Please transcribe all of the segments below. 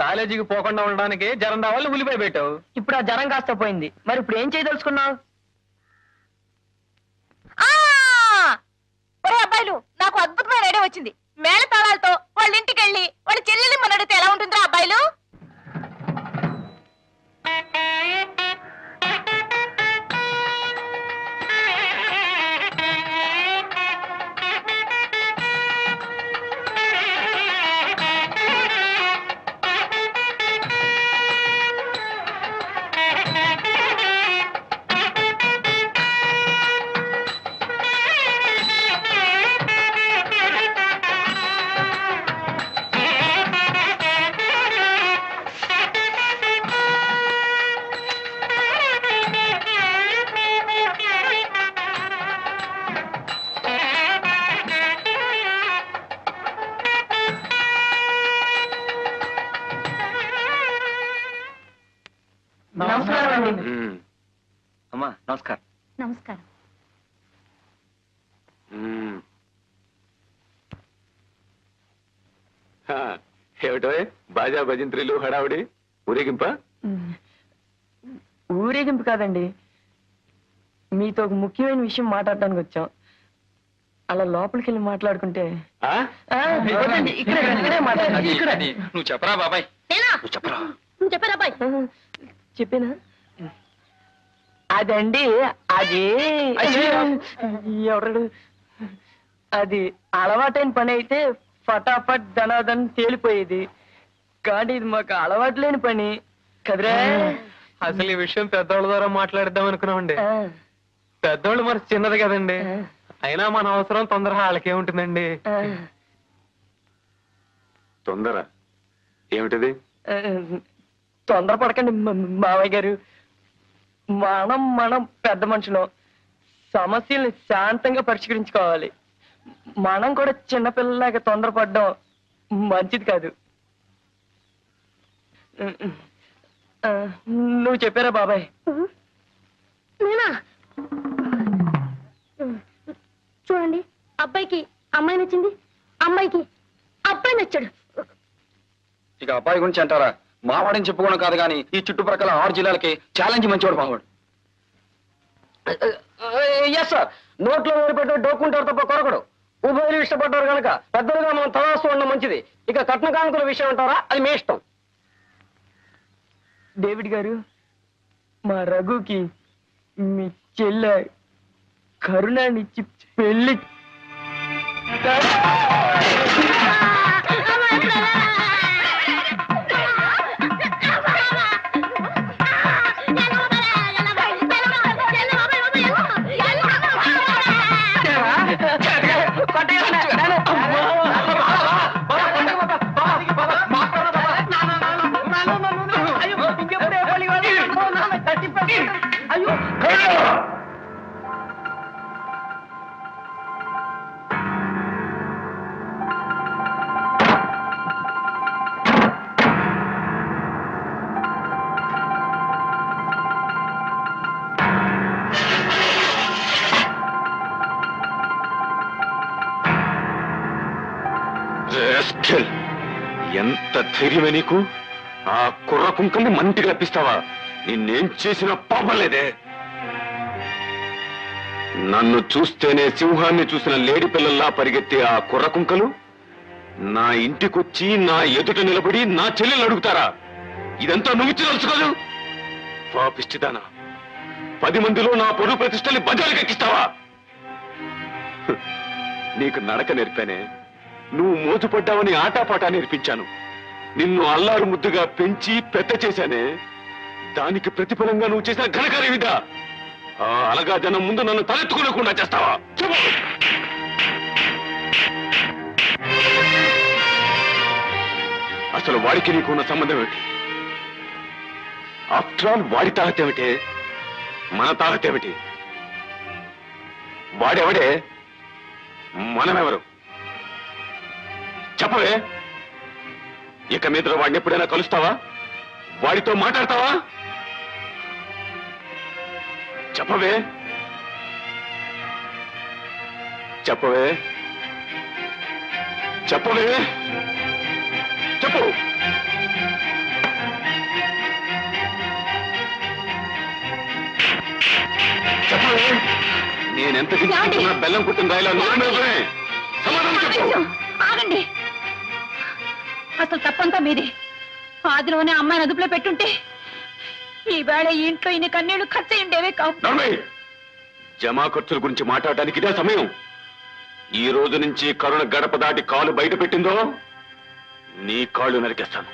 కాలేజీకి పోకుండా ఉండడానికి జ్వరం రావాలి ఉల్లిపాయ పెట్టావు. ఇప్పుడు ఆ జ్వరం కాస్త పోయింది, మరి ఇప్పుడు ఏం చేయదలుచుకున్నావు? అబ్బాయిలు, నాకు అద్భుతమైన ఐడియా వచ్చింది. మేళ తాళాలతో వాళ్ళ ఇంటికి వెళ్ళి వాళ్ళ చెల్లెల్ని మన అడిగితే ఎలా ఉంటుందిరా అబ్బాయిలు? అమ్మా నమస్కారం. నమస్కారం. ఏమిటో బాజా భజంత్రీలు హడావుడి ఊరేగింప? ఊరేగింపు కాదండి, మీతో ఒక ముఖ్యమైన విషయం మాట్లాడడానికి వచ్చాం. అలా లోపలికి వెళ్ళి మాట్లాడుకుంటే. నువ్వు చెప్పరా బాబాయ్? చెప్పరా? నువ్వు చెప్పారా అబ్బాయి? చెప్పేనా? అదండి, అది ఎవరు, అది అలవాటైన పని అయితే ఫటాఫట్ ధనాధన్ తేలిపోయేది, కానీ ఇది మాకు అలవాటు లేని పని కదరా. అసలు ఈ విషయం పెద్దోళ్ళ ద్వారా మాట్లాడిద్దాం అనుకున్నామండి. పెద్దోళ్ళు మరి చిన్నది కదండి, అయినా మన అవసరం తొందర వాళ్ళకేముంటుందండి. తొందర ఏమిటిది? తొందరపడకండి మావయ్య గారు, మనం పెద్ద మనుషులం, సమస్యల్ని శాంతంగా పరిష్కరించుకోవాలి. మనం కూడా చిన్నపిల్లలాగా తొందరపడడం మంచిది కాదు. నువ్వు చెప్పారా బాబాయ్? నేనా? చూడండి, అబ్బాయికి అమ్మాయి నచ్చింది, అమ్మాయికి అబ్బాయి నచ్చాడు. ఇక అబ్బాయి గురించి అంటారా? మావాడని చెప్పుకోవడం కాదు కానీ ఈ చుట్టుప్రక్కల 6 జిల్లాలకి ఛాలెంజ్ మంచివాడు బాగువాడు. ఎస్ సార్, నోట్లో వేరుపెట్టే డోక్కుంటారు తప్ప కొరకడు. ఉభయలు ఇష్టపడ్డారు కనుక పెద్దలుగా మనం తలాస్తూ ఉండడం మంచిది. ఇక కట్న కానుకల విషయం అంటారా, అది మీ ఇష్టం. డేవిడ్ గారు, మా రఘుకి మీ చెల్లె కరుణానిచ్చి పెళ్లి. ఎంత ధైర్యమే నీకు? ఆ కుర్ర కుంకల్ని మంటికి రప్పిస్తావా? నిన్నేం చేసినా పాపలేదే. నన్ను చూస్తేనే సింహాన్ని చూసిన లేడి పిల్లల్లా పరిగెత్తే ఆ కుర్ర కుంకలు నా ఇంటికొచ్చి నా ఎదుట నిలబడి నా చెల్లెలు అడుగుతారా? ఇదంతా నువ్వు తెలుసుకోదు. పాపిష్టిదానా, 10 మందిలో నా పొరుగు ప్రతిష్టల్ని బజారుకెక్కిస్తావా? నీకు నడక నేర్పానే, నువ్వు మోజుపడ్డావని ఆటాపాటా నేర్పించాను. నిన్ను అల్లారు ముద్దుగా పెంచి పెద్ద చేశానే, దానికి ప్రతిఫలంగా నువ్వు చేసిన ఘనకార్యమిదా? అలగా జనం ముందు నన్ను తలెత్తుకోలేకుండా చేస్తావా? చెప్పు. అసలు వాడికి నీకు ఉన్న సంబంధం ఏమిటి? ఆఫ్టర్ ఆల్ వాడి తాహత ఏమిటి, మన తాహత ఏమిటి? వాడెవడే, మనమెవరు? చెప్పవే. ఇక మీద వాడిని ఎప్పుడైనా కలుస్తావా? వాడితో మాట్లాడతావా? చెప్పవే, చెప్పవే, చెప్పవే, చెప్పు. చెప్పవే, నేనెంత గింజుకుంటున్నా బెల్లం కుట్టిన రాయిలా నోరు మీదనే. సమాధానం చెప్పు. ఆగండి. అసలు తప్పంతా మీదే. ఆదిలోనే అమ్మాయిని అదుపులో పెట్టుంటే ఈ వేళ ఈ ఇంట్లో ఇన్ని కన్నీళ్లు ఖర్చు ఉండేవే కావు. నడవే. జమా ఖర్చుల గురించి మాట్లాడడానికి ఇదే సమయం. ఈ రోజు నుంచి కరుణ గడప దాటి కాలు బయట పెట్టిందో నీ కాళ్ళు నరికేస్తాను.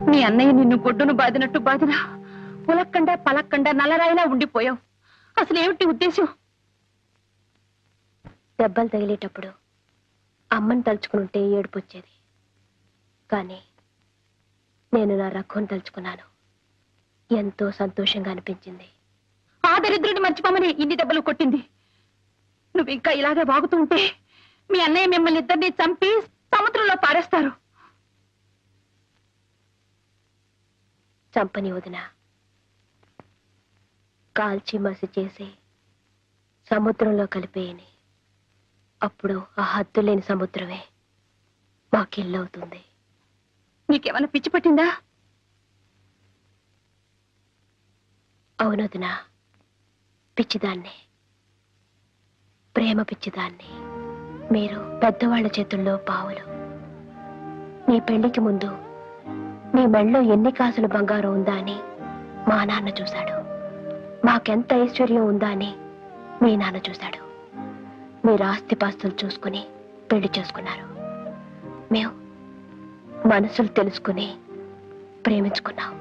మీ అన్నయ్య నిన్ను గొడ్డును బాదినట్టు బాదినా పులక్కండా పలక్కండా నల్లరాయిలా ఉండిపోయావు. అసలు ఏమిటి ఉద్దేశం? దెబ్బలు తగిలేటప్పుడు అమ్మని తలుచుకుంటే ఏడుపు వచ్చేది. కానీ నేను నా రఘుని తలుచుకున్నాను. ఎంతో సంతోషంగా అనిపించింది. ఆ దరిద్రుడిని మర్చిపోమని ఇన్ని దెబ్బలు కొట్టింది. నువ్వు ఇంకా ఇలాగే వాగుతూ ఉంటే మీ అన్నయ్య మిమ్మల్ని ఇద్దరిని చంపి సముద్రంలో పారేస్తారు. చంపని వదిన, కాల్చి మసి చేసి సముద్రంలో కలిపేయని. అప్పుడు ఆ హద్దు లేని సముద్రమే మాకిల్లవుతుంది. నీకేమైనా పిచ్చి పట్టిందా? అవునొదినా, పిచ్చిదాన్ని, ప్రేమ పిచ్చిదాన్ని. మీరు పెద్దవాళ్ల చేతుల్లో పావులు. నీ పెళ్లికి ముందు నీ మెళ్ళో ఎన్ని కాసులు బంగారం ఉందా అని మా నాన్న చూశాడు. మాకెంత ఐశ్వర్యం ఉందా అని మీ నాన్న చూశాడు. మీరు ఆస్తిపాస్తులు చూసుకుని పెళ్లి చేసుకున్నారు. మేము మనసులు తెలుసుకుని ప్రేమించుకున్నాం.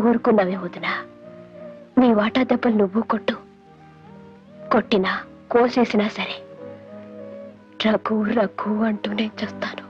ఊరుకున్నావే వదినా. నీ వాటా దెబ్బలు నువ్వు కొట్టు. కొట్టినా కోసేసినా సరే రఘు రఘు అంటూ నేను చేస్తాను.